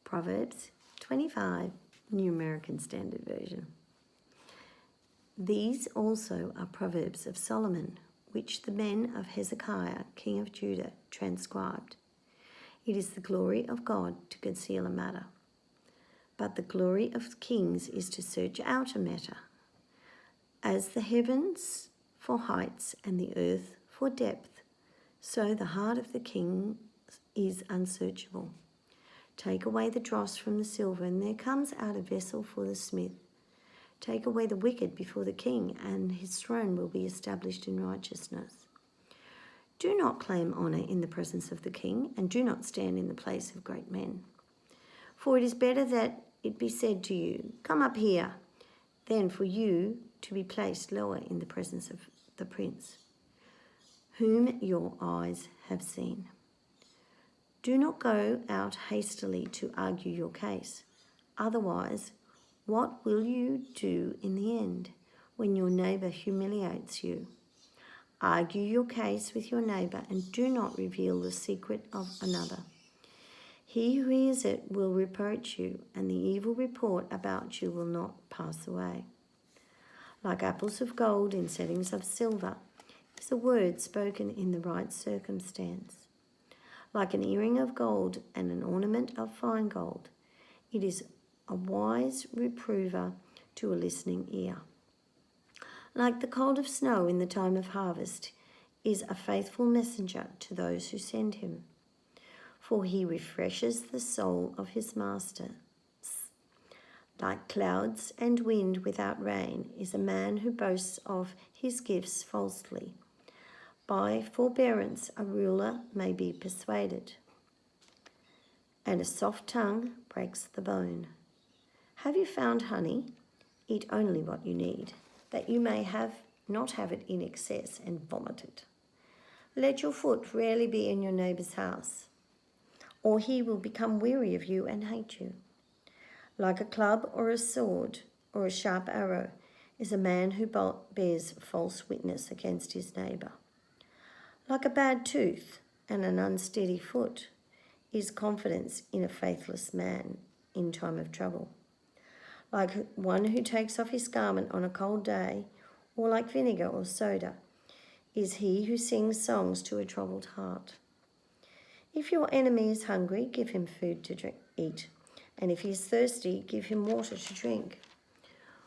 Proverbs 25, New American Standard Version. These also are Proverbs of Solomon, which the men of Hezekiah, king of Judah, transcribed. It is the glory of God to conceal a matter, but the glory of kings is to search out a matter. As the heavens for heights and the earth for depth, so the heart of the king is unsearchable. Take away the dross from the silver, and there comes out a vessel for the smith. Take away the wicked before the king, and his throne will be established in righteousness. Do not claim honour in the presence of the king, and do not stand in the place of great men. For it is better that it be said to you, "Come up here," than for you to be placed lower in the presence of the prince, whom your eyes have seen. Do not go out hastily to argue your case. Otherwise, what will you do in the end when your neighbour humiliates you? Argue your case with your neighbour and do not reveal the secret of another. He who hears it will reproach you, and the evil report about you will not pass away. Like apples of gold in settings of silver is a word spoken in the right circumstance. Like an earring of gold and an ornament of fine gold, it is a wise reprover to a listening ear. Like the cold of snow in the time of harvest is a faithful messenger to those who send him, for he refreshes the soul of his master. Like clouds and wind without rain is a man who boasts of his gifts falsely. By forbearance a ruler may be persuaded, and a soft tongue breaks the bone. Have you found honey? Eat only what you need, that you may not have it in excess and vomit it. Let your foot rarely be in your neighbour's house, or he will become weary of you and hate you. Like a club or a sword or a sharp arrow is a man who bears false witness against his neighbour. Like a bad tooth and an unsteady foot is confidence in a faithless man in time of trouble. Like one who takes off his garment on a cold day, or like vinegar or soda, is he who sings songs to a troubled heart. If your enemy is hungry, give him food to eat, and if he is thirsty, give him water to drink.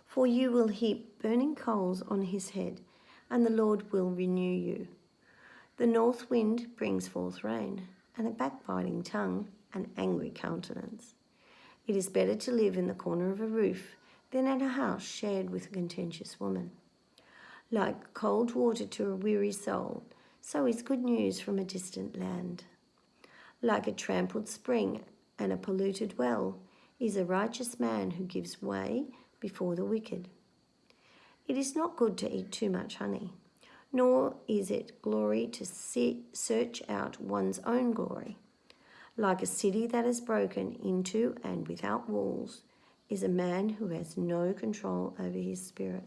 For you will heap burning coals on his head, and the Lord will renew you. The north wind brings forth rain, and a backbiting tongue an angry countenance. It is better to live in the corner of a roof than in a house shared with a contentious woman. Like cold water to a weary soul, so is good news from a distant land. Like a trampled spring and a polluted well is a righteous man who gives way before the wicked. It is not good to eat too much honey, nor is it glory to search out one's own glory. Like a city that is broken into and without walls is a man who has no control over his spirit.